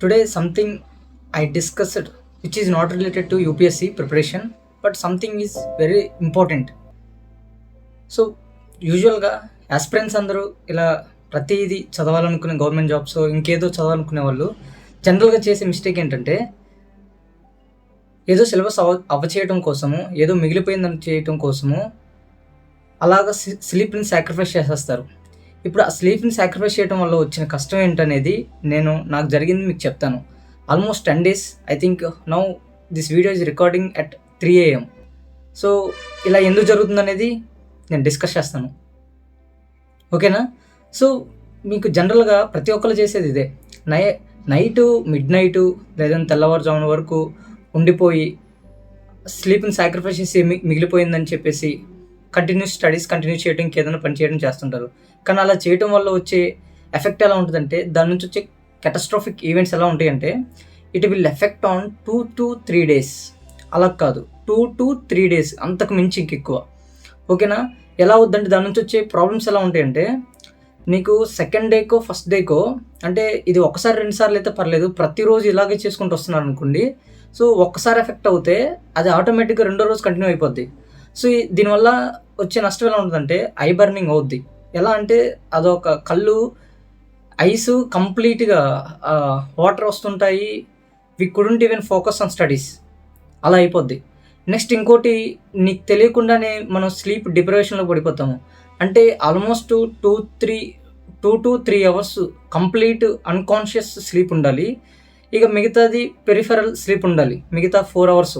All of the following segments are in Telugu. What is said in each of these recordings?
Today, something I discussed which is not related to UPSC preparation, but something is very important. So యూజువల్గా ఆస్పిరెంట్స్ అందరూ ఇలా ప్రతిదీ చదవాలనుకునే గవర్నమెంట్ జాబ్స్ ఇంకేదో చదవాలనుకునే వాళ్ళు జనరల్గా చేసే మిస్టేక్ ఏంటంటే ఏదో సిలబస్ చేయడం కోసము ఏదో మిగిలిపోయిందని చేయటం కోసము అలాగ స్లీప్ని సాక్రిఫైస్ చేసేస్తారు. ఇప్పుడు ఆ స్లీప్ని సాక్రిఫైస్ చేయడం వల్ల వచ్చిన కష్టం ఏంటనేది నాకు జరిగింది మీకు చెప్తాను. Almost 10 days, I think now this video is recording at 3 AM. So ఇలా ఎందుకు జరుగుతుందనేది నేను డిస్కస్ చేస్తాను, ఓకేనా? సో మీకు జనరల్గా ప్రతి ఒక్కరు చేసేది ఇదే. నైటు మిడ్ నైటు లేదంటే తెల్లవారుజామున వరకు ఉండిపోయి స్లీప్ని సాక్రిఫైస్ చేసి మిగిలిపోయిందని చెప్పేసి స్టడీస్ కంటిన్యూ చేయడం ఇంకేదైనా పని చేయడం చేస్తుంటారు. కానీ అలా చేయడం వల్ల వచ్చే ఎఫెక్ట్ ఎలా ఉంటుందంటే దాని నుంచి వచ్చే కెటాస్ట్రాఫిక్ ఈవెంట్స్ ఎలా ఉంటాయంటే it will effect on 2 to 3 days. అలా కాదు, 2 to 3 days, అంతకు మించి ఇంకెక్కువ, ఓకేనా? ఎలా అవుద్దంటే దాని నుంచి వచ్చే ప్రాబ్లమ్స్ ఎలా ఉంటాయంటే నీకు సెకండ్ డేకో ఫస్ట్ డేకో అంటే ఇది ఒకసారి 2 సార్లు అయితే పర్లేదు, ప్రతిరోజు ఇలాగే చేసుకుంటూ వస్తున్నారు అనుకోండి. సో ఒక్కసారి ఎఫెక్ట్ అవుతే అది ఆటోమేటిక్గా రెండో రోజు కంటిన్యూ అయిపోద్ది. సో దీనివల్ల వచ్చే నష్టం ఎలా ఉంటుందంటే ఐ బర్నింగ్ అవుద్ది. ఎలా అంటే అదొక కళ్ళు ఐస్ కంప్లీట్గా వాటర్ వస్తుంటాయి, we couldn't even focus on studies, అలా అయిపోద్ది. నెక్స్ట్ ఇంకోటి, నీకు తెలియకుండానే మనం స్లీప్ డిప్రైవేషన్లో పడిపోతాము. అంటే almost 2 to 3 hours complete unconscious sleep ఉండాలి. ఇక మిగతాది పెరిఫెరల్ స్లీప్ ఉండాలి, మిగతా 4 hours.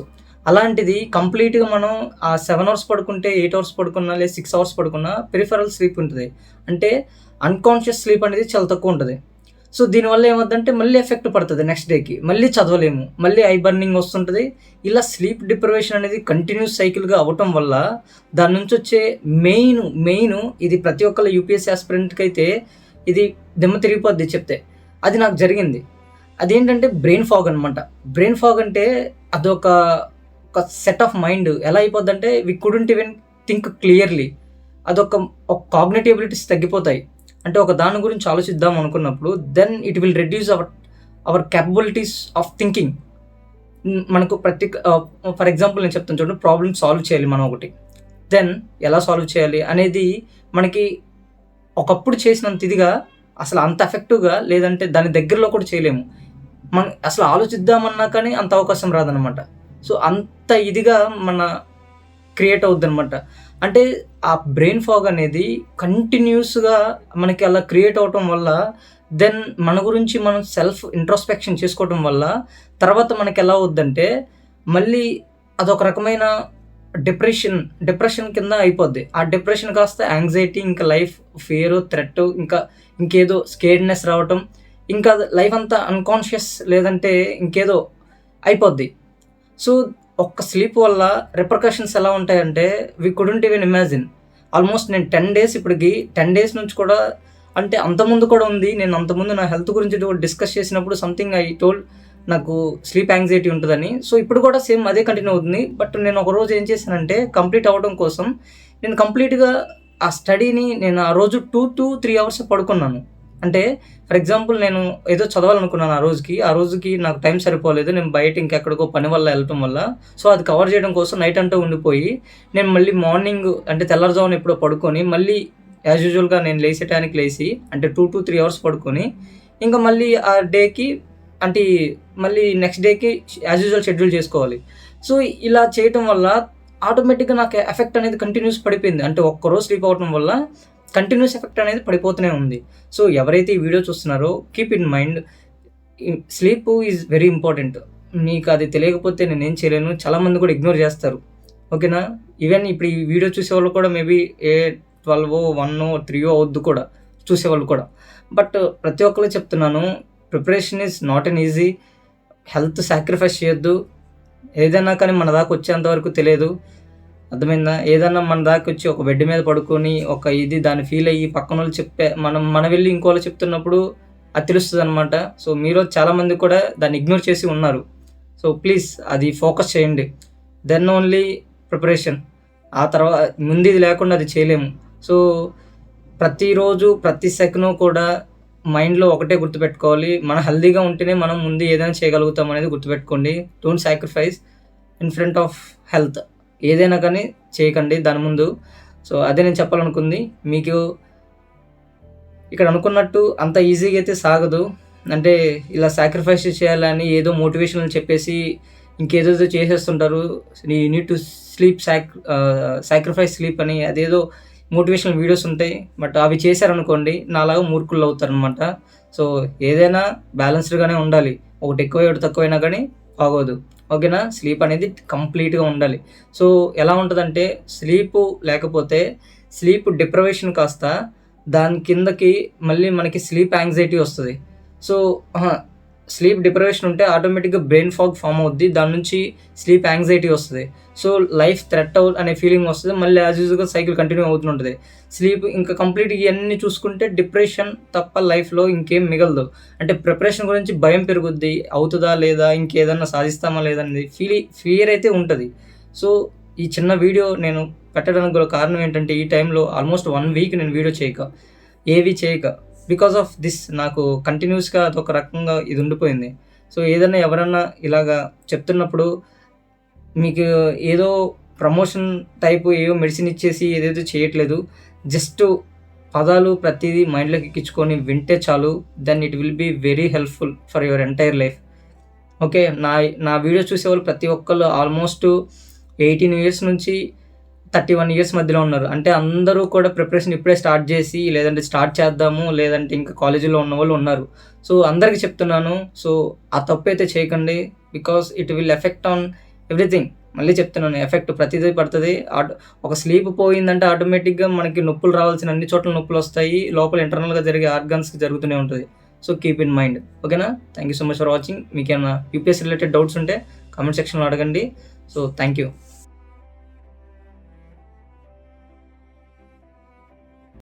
అలాంటిది కంప్లీట్గా మనం ఆ 7 hours పడుకుంటే 8 hours పడుకున్నా లేదా 6 hours పడుకున్నా పెరిఫెరల్ స్లీప్ ఉంటుంది. అంటే అన్కాన్షియస్ స్లీప్ అనేది చాలా తక్కువ ఉంటుంది. సో దీనివల్ల ఏమవుతుందంటే మళ్ళీ ఎఫెక్ట్ పడుతుంది, నెక్స్ట్ డేకి మళ్ళీ చదవలేము, మళ్ళీ ఐ బర్నింగ్ వస్తుంటుంది. ఇలా స్లీప్ డిప్రైవేషన్ అనేది కంటిన్యూస్ సైకిల్గా అవ్వటం వల్ల దాని నుంచి వచ్చే మెయిన్ ఇది ప్రతి ఒక్కళ్ళ యూపీఎస్సీ ఆస్పిరెంట్కి అయితే ఇది దిమ్మ తిరిగిపోద్ది చెప్తే. అది నాకు జరిగింది. అదేంటంటే బ్రెయిన్ ఫాగ్ అనమాట. బ్రెయిన్ ఫాగ్ అంటే అదొక సెట్ ఆఫ్ మైండ్ ఎలా అయిపోద్ది అంటే we couldn't even think clearly. అదొక కాగ్నిటివ్ ఎబిలిటీస్ తగ్గిపోతాయి. అంటే ఒక దాని గురించి ఆలోచిద్దాం అనుకున్నప్పుడు then it will reduce our capabilities of thinking. మనకు ఫర్ ఎగ్జాంపుల్ నేను చెప్తాను చూడండి, ప్రాబ్లమ్ సాల్వ్ చేయాలి మనం ఒకటి, దెన్ ఎలా సాల్వ్ చేయాలి అనేది మనకి ఒకప్పుడు చేసినంత ఇదిగా అసలు అంత ఎఫెక్టివ్గా లేదంటే దాని దగ్గరలో కూడా చేయలేము. మనం అసలు ఆలోచిద్దామన్నా కానీ అంత అవకాశం రాదనమాట. సో అంత ఇదిగా మన క్రియేట్ అవుద్ది అనమాట. అంటే ఆ బ్రెయిన్ ఫాగ్ అనేది కంటిన్యూస్గా మనకి అలా క్రియేట్ అవటం వల్ల దెన్ మన గురించి మనం సెల్ఫ్ ఇంట్రోస్పెక్షన్ చేసుకోవటం వల్ల తర్వాత మనకి ఎలా అవుద్దంటే మళ్ళీ అదొక రకమైన డిప్రెషన్ కింద అయిపోద్ది. ఆ డిప్రెషన్ కాస్త యాంగ్జైటీ, ఇంకా లైఫ్ ఫియర్, థ్రెట్, ఇంకేదో స్కేర్డ్నెస్ రావటం, ఇంకా లైఫ్ అంతా అన్కాన్షియస్ లేదంటే ఇంకేదో అయిపోద్ది. సో ఒక్క స్లీప్ వల్ల రిపర్కషన్స్ ఎలా ఉంటాయంటే we couldn't even imagine. Almost నేను 10 days ఇప్పటికి 10 days నుంచి కూడా, అంటే అంతకుముందు కూడా ఉంది. నేను అంతకుముందు నా హెల్త్ గురించి డిస్కస్ చేసినప్పుడు సంథింగ్ ఐ టోల్డ్ నాకు స్లీప్ యాంగ్జైటీ ఉంటుందని. సో ఇప్పుడు కూడా సేమ్ అదే కంటిన్యూ అవుతుంది. బట్ నేను ఒక రోజు ఏం చేశానంటే కంప్లీట్ అవ్వడం కోసం నేను కంప్లీట్గా ఆ స్టడీని నేను ఆ రోజు 2 to 3 hours పడుకున్నాను. అంటే ఫర్ ఎగ్జాంపుల్ నేను ఏదో చదవాలనుకున్నాను ఆ రోజుకి నాకు టైం సరిపోలేదు, నేను బయట ఇంకెక్కడికో పని వల్ల వెళ్ళటం వల్ల. సో అది కవర్ చేయడం కోసం నైట్ అంతా ఉండిపోయి నేను మళ్ళీ మార్నింగ్ అంటే తెల్లవారుజామున ఎప్పుడో పడుకొని మళ్ళీ యాజ్ యూజువల్గా నేను లేచి అంటే 2 to 3 hours పడుకొని ఇంకా మళ్ళీ ఆ డేకి అంటే మళ్ళీ నెక్స్ట్ డేకి యాజ్ యూజువల్ షెడ్యూల్ చేసుకోవాలి. సో ఇలా చేయటం వల్ల ఆటోమేటిక్గా నాకు ఎఫెక్ట్ అనేది కంటిన్యూస్ పడిపోయింది. అంటే ఒక్కరోజు స్లీప్ అవ్వడం వల్ల కంటిన్యూస్ ఎఫెక్ట్ అనేది పడిపోతూనే ఉంది. సో ఎవరైతే ఈ వీడియో చూస్తున్నారో keep in mind, sleep is very important. మీకు అది తెలియకపోతే నేనేం చేయలేను. చాలామంది కూడా ఇగ్నోర్ చేస్తారు, ఓకేనా? ఈవెన్ ఇప్పుడు ఈ వీడియో చూసేవాళ్ళు కూడా మేబీ 12, 1, 3 అవుద్దు కూడా చూసేవాళ్ళు కూడా. బట్ ప్రతి ఒక్కరు చెప్తున్నాను, preparation is not an easy. Health sacrifice చేయొద్దు. ఏదైనా కానీ మన దాకా వచ్చేంతవరకు తెలియదు, అర్థమైందా? ఏదన్నా మన దాకా వచ్చి ఒక బెడ్ మీద పడుకొని దాన్ని ఫీల్ అయ్యి పక్కన వాళ్ళు మనం వెళ్ళి ఇంకోళ్ళు చెప్తున్నప్పుడు అది తెలుస్తుంది అనమాట. సో మీరు చాలామంది కూడా దాన్ని ఇగ్నోర్ చేసి ఉన్నారు. సో ప్లీజ్ అది ఫోకస్ చేయండి, దెన్ ఓన్లీ ప్రిపరేషన్. ఆ తర్వాత ముందు ఇది లేకుండా అది చేయలేము. సో ప్రతిరోజు ప్రతి సెకండ్ కూడా మైండ్‌లో ఒకటే గుర్తుపెట్టుకోవాలి. మనం హెల్తీగా ఉంటేనే మనం ముందు ఏదైనా చేయగలుగుతాం అనేది గుర్తుపెట్టుకోండి. Don't sacrifice in front of health. ఏదైనా కానీ చేయకండి దాని ముందు. సో, అదే నేను చెప్పాలనుకుంది. మీకు ఇక్కడ అనుకున్నట్టు అంత ఈజీగా అయితే సాగదు. అంటే ఇలా సాక్రిఫైస్ చేయాలని ఏదో మోటివేషనల్ చెప్పేసి ఇంకేదేదో చేసేస్తుంటారు. You need to sleep sacrifice sleep అని అదేదో మోటివేషనల్ వీడియోస్ ఉంటాయి. బట్ అవి చేశారనుకోండి నాలాగా మూర్ఖులు అవుతారనమాట. సో, ఏదైనా బ్యాలెన్స్డ్‌గానే ఉండాలి. ఒకటి ఎక్కువ ఒకటి తక్కువైనా కానీ బాగోదు. ఓకేనా? స్లీప్ అనేది కంప్లీట్‌గా ఉండాలి. సో, ఎలా ఉంటదంటే స్లీపు లేకపోతే స్లీప్ డిప్రవేషన్ కాస్త దాని కిందకి మళ్ళీ మనకి స్లీప్ యాంగ్జైటీ వస్తది. సో స్లీప్ డిప్రవేషన్ ఉంటే ఆటోమేటిక్‌గా బ్రెయిన్ ఫాగ్ ఫార్మ్ అవుద్ది. దాని నుంచి స్లీప్ యాంగ్జైటీ వస్తది. సో, లైఫ్ థ్రెట్ అనే ఫీలింగ్ వస్తది. మళ్ళీ యాజ్ యూజువల్‌గా సైకిల్ కంటిన్యూ అవుతుంటది. స్లీప్ ఇంకా కంప్లీట్‌గా ఇయన్నీ చూసుకుంటే డిప్రెషన్ తప్ప లైఫ్‌లో ఇంకేం మిగలదు. అంటే ప్రిపరేషన్ గురించి భయం పెరుగుద్ది. అవుతదా లేదా? ఇంకేదన్నా సాధిస్తామా లేదా? అనేది ఫియర్ అయితే ఉంటది. సో, ఈ చిన్న వీడియో నేను పెట్టడానికి గల కారణం ఏంటంటే ఈ టైంలో ఆల్మోస్ట్ 1 వీక్ నేను వీడియో ఏవి చేయక బికాస్ ఆఫ్ దిస్ నాకు కంటిన్యూస్‌గా అదొక రకంగా ఇది ఉండిపోయింది. సో, ఏదన్నా ఎవరన్నా ఇలాగా చెప్తున్నప్పుడు మీకు ఏదో ప్రమోషన్ టైపు ఏవో మెడిసిన్ ఇచ్చేసి ఏదేదో చేయట్లేదు. జస్ట్ పదాలు ప్రతీదీ మైండ్‌లోకి ఎక్కించుకొని వింటే చాలు. Then it will be very helpful for your entire life. Okay. నా వీడియోస్ చూసేవాళ్ళు ప్రతి ఒక్కళ్ళు ఆల్మోస్ట్ 18 ఇయర్స్ నుంచి 31 ఇయర్స్ మధ్యలో ఉన్నారు. అంటే అందరూ కూడా ప్రిపరేషన్ ఇప్పుడే స్టార్ట్ చేసి, లేదంటే స్టార్ట్ చేద్దాము, లేదంటే ఇంకా కాలేజీలో ఉన్నవాళ్ళు ఉన్నారు. సో, అందరికి చెప్తున్నాను. సో, ఆ తప్పైతే చేయకండి. Because it will effect on everything. మళ్ళీ చెప్తున్నాను ఎఫెక్ట్ ప్రతిదీ పడతది. ఒక స్లీప్ పోయిందంటే ఆటోమేటిక్‌గా మనకి నొప్పులు రావాల్సిన అన్ని చోట్ల నొప్పులొస్తాయి. లోపల ఇంటర్నల్‌గా జరిగే ఆర్గాన్స్‌కి జరుగుతూనే ఉంటది. So, keep in mind. ఓకేనా? Thank you so much for watching. మీకేమన్నా యూపీఎస్సీ రిలేటెడ్ డౌట్స్ ఉంటే కామెంట్ సెక్షన్‌లో అడగండి. So, thank you.